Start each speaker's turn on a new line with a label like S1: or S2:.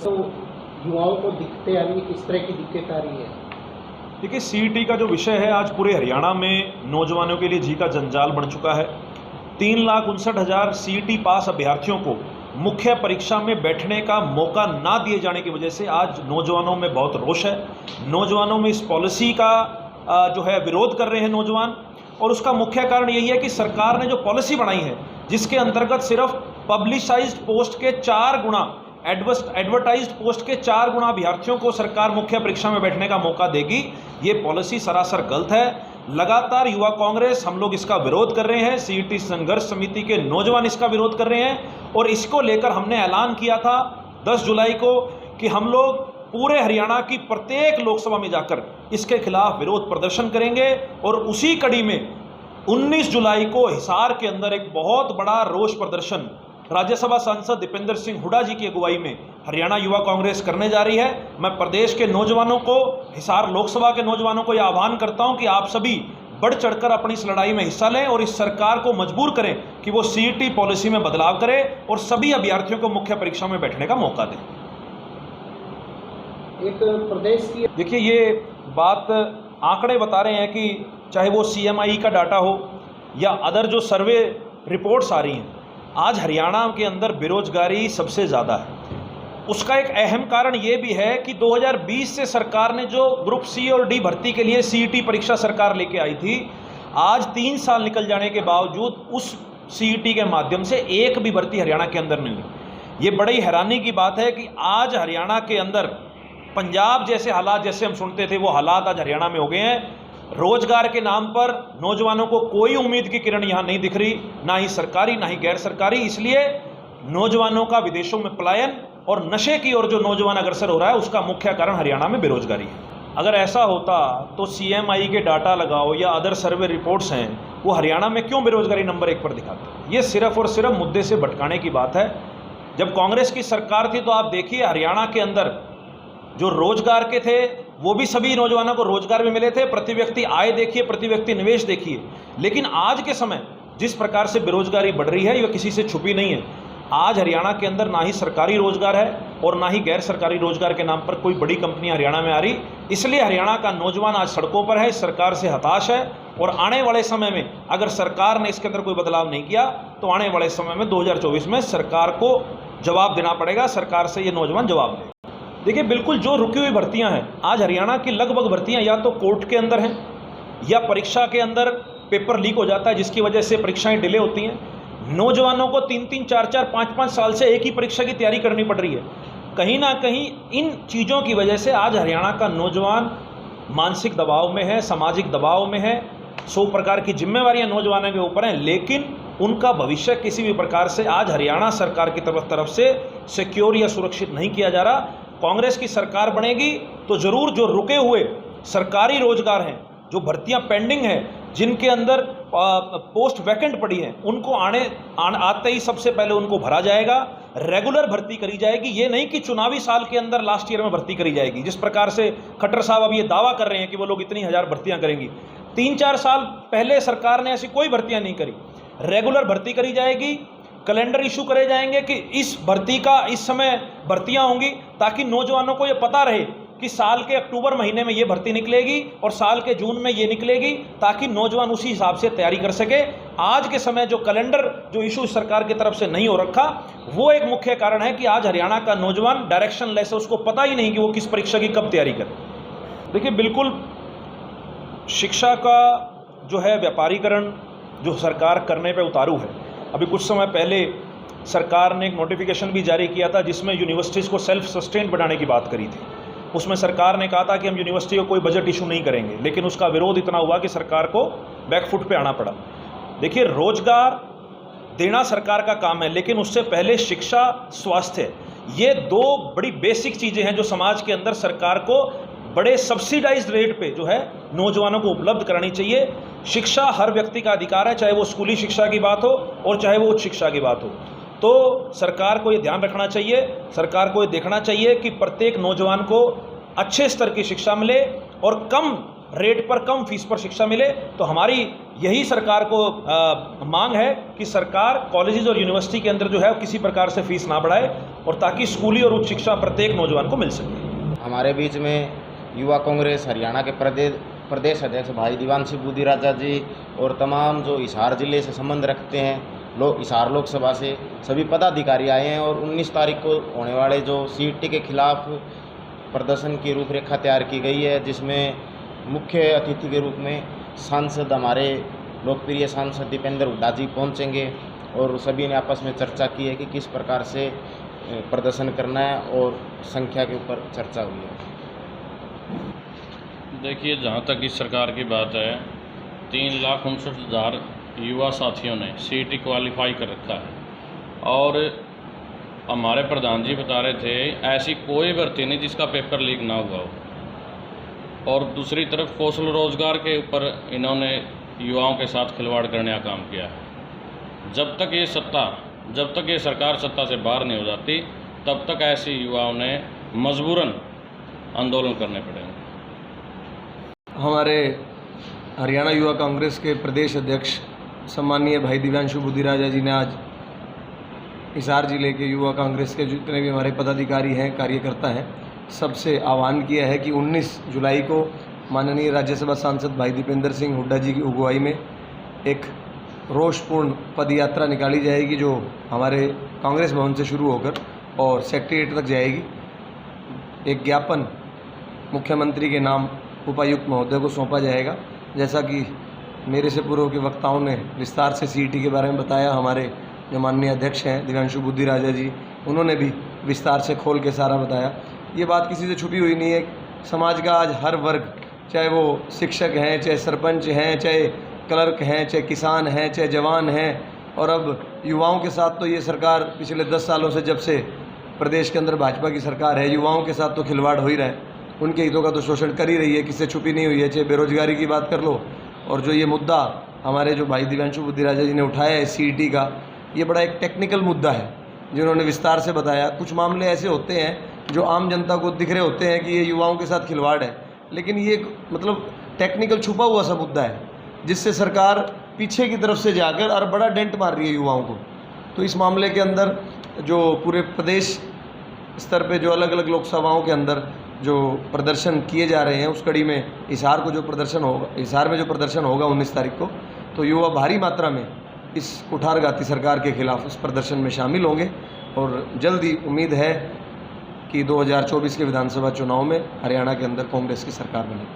S1: तो युवाओं को दिक्कतें आ रही है, किस तरह की दिक्कत आ रही है?
S2: देखिए, सीईटी का जो विषय है आज पूरे हरियाणा में नौजवानों के लिए जी का जंजाल बन चुका है। 3,59,000 सीईटी पास अभ्यर्थियों को मुख्य परीक्षा में बैठने का मौका ना दिए जाने की वजह से आज नौजवानों में बहुत रोष है। नौजवानों में इस पॉलिसी का जो है विरोध कर रहे हैं नौजवान, और उसका मुख्य कारण यही है कि सरकार ने जो पॉलिसी बनाई है जिसके अंतर्गत सिर्फ पब्लिसाइज्ड पोस्ट के 4 गुना, एडवर्टाइज्ड पोस्ट के 4 गुना अभ्यर्थियों को सरकार मुख्य परीक्षा में बैठने का मौका देगी, ये पॉलिसी सरासर गलत है। लगातार युवा कांग्रेस हम लोग इसका विरोध कर रहे हैं, सीईटी संघर्ष समिति के नौजवान इसका विरोध कर रहे हैं, और इसको लेकर हमने ऐलान किया था 10 जुलाई को कि हम लोग पूरे हरियाणा की प्रत्येक लोकसभा में जाकर इसके खिलाफ विरोध प्रदर्शन करेंगे। और उसी कड़ी में 19 जुलाई को हिसार के अंदर एक बहुत बड़ा रोष प्रदर्शन राज्यसभा सांसद दीपेंद्र सिंह हुड्डा जी की अगुवाई में हरियाणा युवा कांग्रेस करने जा रही है। मैं प्रदेश के नौजवानों को, हिसार लोकसभा के नौजवानों को यह आह्वान करता हूं कि आप सभी बढ़ चढ़कर अपनी इस लड़ाई में हिस्सा लें और इस सरकार को मजबूर करें कि वो सीईटी पॉलिसी में बदलाव करे और सभी अभ्यर्थियों को मुख्य परीक्षा में बैठने का मौका दें।
S1: एक प्रदेश की
S2: देखिए, ये बात आंकड़े बता रहे हैं कि चाहे वो सीएमआई का डाटा हो या अदर जो सर्वे रिपोर्ट्स आ रही हैं, आज हरियाणा के अंदर बेरोजगारी सबसे ज़्यादा है। उसका एक अहम कारण ये भी है कि 2020 से सरकार ने जो ग्रुप सी और डी भर्ती के लिए सीईटी परीक्षा सरकार लेके आई थी, आज 3 साल निकल जाने के बावजूद उस सीईटी के माध्यम से एक भी भर्ती हरियाणा के अंदर नहीं हुई। ये बड़ी हैरानी की बात है कि आज हरियाणा के अंदर पंजाब जैसे हालात जैसे हम सुनते थे वो हालात आज हरियाणा में हो गए हैं। रोजगार के नाम पर नौजवानों को कोई उम्मीद की किरण यहाँ नहीं दिख रही, ना ही सरकारी ना ही गैर सरकारी। इसलिए नौजवानों का विदेशों में पलायन और नशे की ओर जो नौजवान अग्रसर हो रहा है उसका मुख्य कारण हरियाणा में बेरोजगारी है। अगर ऐसा होता तो सीएमआई के डाटा लगाओ या अदर सर्वे रिपोर्ट्स हैं, वो हरियाणा में क्यों बेरोजगारी नंबर 1 पर दिखाते? ये सिर्फ और सिर्फ मुद्दे से भटकाने की बात है। जब कांग्रेस की सरकार थी तो आप देखिए हरियाणा के अंदर जो रोजगार के थे वो भी सभी नौजवानों को रोजगार भी मिले थे। प्रति व्यक्ति आय देखिए, प्रति व्यक्ति निवेश देखिए। लेकिन आज के समय जिस प्रकार से बेरोजगारी बढ़ रही है यह किसी से छुपी नहीं है। आज हरियाणा के अंदर ना ही सरकारी रोजगार है और ना ही गैर सरकारी रोजगार के नाम पर कोई बड़ी कंपनियां हरियाणा में आ रही। इसलिए हरियाणा का नौजवान आज सड़कों पर है, इस सरकार से हताश है। और आने वाले समय में अगर सरकार ने इसके अंदर कोई बदलाव नहीं किया तो आने वाले समय में 2024 में सरकार को जवाब देना पड़ेगा। सरकार से ये नौजवान जवाब दें। देखिए, बिल्कुल जो रुकी हुई भर्तियां हैं, आज हरियाणा की लगभग भर्तियां या तो कोर्ट के अंदर हैं या परीक्षा के अंदर पेपर लीक हो जाता है जिसकी वजह से परीक्षाएं डिले होती हैं। नौजवानों को 3-3, 4-4, 5-5 साल से एक ही परीक्षा की तैयारी करनी पड़ रही है। कहीं ना कहीं इन चीज़ों की वजह से आज हरियाणा का नौजवान मानसिक दबाव में है, सामाजिक दबाव में है। 100 प्रकार की जिम्मेवारियां नौजवानों के ऊपर हैं, लेकिन उनका भविष्य किसी भी प्रकार से आज हरियाणा सरकार की तरफ से सिक्योर या सुरक्षित नहीं किया जा रहा। कांग्रेस की सरकार बनेगी तो जरूर जो रुके हुए सरकारी रोजगार हैं, जो भर्तियां पेंडिंग हैं, जिनके अंदर पोस्ट वैकेंट पड़ी है, उनको आते ही सबसे पहले उनको भरा जाएगा। रेगुलर भर्ती करी जाएगी। ये नहीं कि चुनावी साल के अंदर लास्ट ईयर में भर्ती करी जाएगी, जिस प्रकार से खट्टर साहब अब ये दावा कर रहे हैं कि वो लोग इतनी 1000 भर्तियां करेंगी। 3-4 साल पहले सरकार ने ऐसी कोई भर्तियां नहीं करी। रेगुलर भर्ती करी जाएगी। कैलेंडर इशू करे जाएंगे कि इस भर्ती का इस समय भर्तियां होंगी, ताकि नौजवानों को ये पता रहे कि साल के अक्टूबर महीने में ये भर्ती निकलेगी और साल के जून में ये निकलेगी, ताकि नौजवान उसी हिसाब से तैयारी कर सके। आज के समय जो कैलेंडर जो इशू सरकार की तरफ से नहीं हो रखा, वो एक मुख्य कारण है कि आज हरियाणा का नौजवान डायरेक्शन लेस है, उसको पता ही नहीं कि वो किस परीक्षा की कब तैयारी करे। देखिए, बिल्कुल शिक्षा का जो है व्यापारीकरण जो सरकार करने पर उतारू है। अभी कुछ समय पहले सरकार ने एक नोटिफिकेशन भी जारी किया था जिसमें यूनिवर्सिटीज़ को सेल्फ सस्टेन बनाने की बात करी थी। उसमें सरकार ने कहा था कि हम यूनिवर्सिटी को कोई बजट इशू नहीं करेंगे, लेकिन उसका विरोध इतना हुआ कि सरकार को बैकफुट पे आना पड़ा। देखिए, रोजगार देना सरकार का काम है, लेकिन उससे पहले शिक्षा, स्वास्थ्य, ये 2 बड़ी बेसिक चीज़ें हैं जो समाज के अंदर सरकार को बड़े सब्सिडाइज्ड रेट पे जो है नौजवानों को उपलब्ध करानी चाहिए। शिक्षा हर व्यक्ति का अधिकार है, चाहे वो स्कूली शिक्षा की बात हो और चाहे वो उच्च शिक्षा की बात हो। तो सरकार को ये ध्यान रखना चाहिए, सरकार को ये देखना चाहिए कि प्रत्येक नौजवान को अच्छे स्तर की शिक्षा मिले और कम रेट पर कम फीस पर शिक्षा मिले। तो हमारी यही सरकार को मांग है कि सरकार कॉलेजेस और यूनिवर्सिटी के अंदर जो है किसी प्रकार से फीस ना बढ़ाए और ताकि स्कूली और उच्च शिक्षा प्रत्येक नौजवान को मिल सके।
S3: हमारे बीच में युवा कांग्रेस हरियाणा के प्रदेश अध्यक्ष भाई दिवानशी बुद्धि राजा जी और तमाम जो हिसार ज़िले से संबंध रखते हैं हिसार लोकसभा से सभी पदाधिकारी आए हैं और 19 तारीख को होने वाले जो सीईटी के खिलाफ प्रदर्शन की रूपरेखा तैयार की गई है, जिसमें मुख्य अतिथि के रूप में सांसद हमारे लोकप्रिय सांसद दीपेंद्र हुड्डा जी पहुँचेंगे और सभी ने आपस में चर्चा की है कि किस प्रकार से प्रदर्शन करना है और संख्या के ऊपर चर्चा हुई है।
S4: देखिए, जहाँ तक इस सरकार की बात है, 3,59,000 युवा साथियों ने सीईटी क्वालिफाई कर रखा है और हमारे प्रधान जी बता रहे थे ऐसी कोई भर्ती नहीं जिसका पेपर लीक ना हुआ हो। और दूसरी तरफ कौशल रोजगार के ऊपर इन्होंने युवाओं के साथ खिलवाड़ करने का काम किया है। जब तक ये सरकार सत्ता से बाहर नहीं हो जाती, तब तक ऐसे युवाओं ने मजबूरन आंदोलन करने पड़ेंगे।
S5: हमारे हरियाणा युवा कांग्रेस के प्रदेश अध्यक्ष सम्मानीय भाई दिव्यांशु बुद्धि राजा जी ने आज हिसार जिले के युवा कांग्रेस के जितने भी हमारे पदाधिकारी हैं, कार्यकर्ता हैं, सबसे आह्वान किया है कि 19 जुलाई को माननीय राज्यसभा सांसद भाई दीपेंद्र सिंह हुड्डा जी की अगुवाई में एक रोषपूर्ण पद यात्रा निकाली जाएगी, जो हमारे कांग्रेस भवन से शुरू होकर और सेक्रेटेरिएट तक जाएगी। एक ज्ञापन मुख्यमंत्री के नाम उपायुक्त महोदय को सौंपा जाएगा। जैसा कि मेरे से पूर्व के वक्ताओं ने विस्तार से सीईटी के बारे में बताया, हमारे जो माननीय अध्यक्ष हैं दिव्यांशु बुद्धि राजा जी, उन्होंने भी विस्तार से खोल के सारा बताया। ये बात किसी से छुपी हुई नहीं है। समाज का आज हर वर्ग, चाहे वो शिक्षक हैं, चाहे सरपंच हैं, चाहे क्लर्क हैं, चाहे किसान हैं, चाहे जवान हैं, और अब युवाओं के साथ तो ये सरकार पिछले 10 सालों से, जब से प्रदेश के अंदर भाजपा की सरकार है, युवाओं के साथ तो खिलवाड़ हो ही रहा है, उनके हितों का तो शोषण कर ही रही है, किससे छुपी नहीं हुई है। चाहे बेरोजगारी की बात कर लो, और जो ये मुद्दा हमारे जो भाई दिव्यांशु बुद्धि राजा जी ने उठाया है सीईटी का, ये बड़ा एक टेक्निकल मुद्दा है जिन्होंने विस्तार से बताया। कुछ मामले ऐसे होते हैं जो आम जनता को दिख रहे होते हैं कि ये युवाओं के साथ खिलवाड़ है, लेकिन ये मतलब टेक्निकल छुपा हुआ सा मुद्दा है जिससे सरकार पीछे की तरफ से जाकर और बड़ा डेंट मार रही है युवाओं को। तो इस मामले के अंदर जो पूरे प्रदेश स्तर पे जो अलग अलग लोकसभाओं के अंदर जो प्रदर्शन किए जा रहे हैं, उस कड़ी में हिसार में जो प्रदर्शन होगा 19 तारीख को, तो युवा भारी मात्रा में इस कुठारघाती सरकार के खिलाफ उस प्रदर्शन में शामिल होंगे और जल्द ही उम्मीद है कि 2024 के विधानसभा चुनाव में हरियाणा के अंदर कांग्रेस की सरकार बनेगी।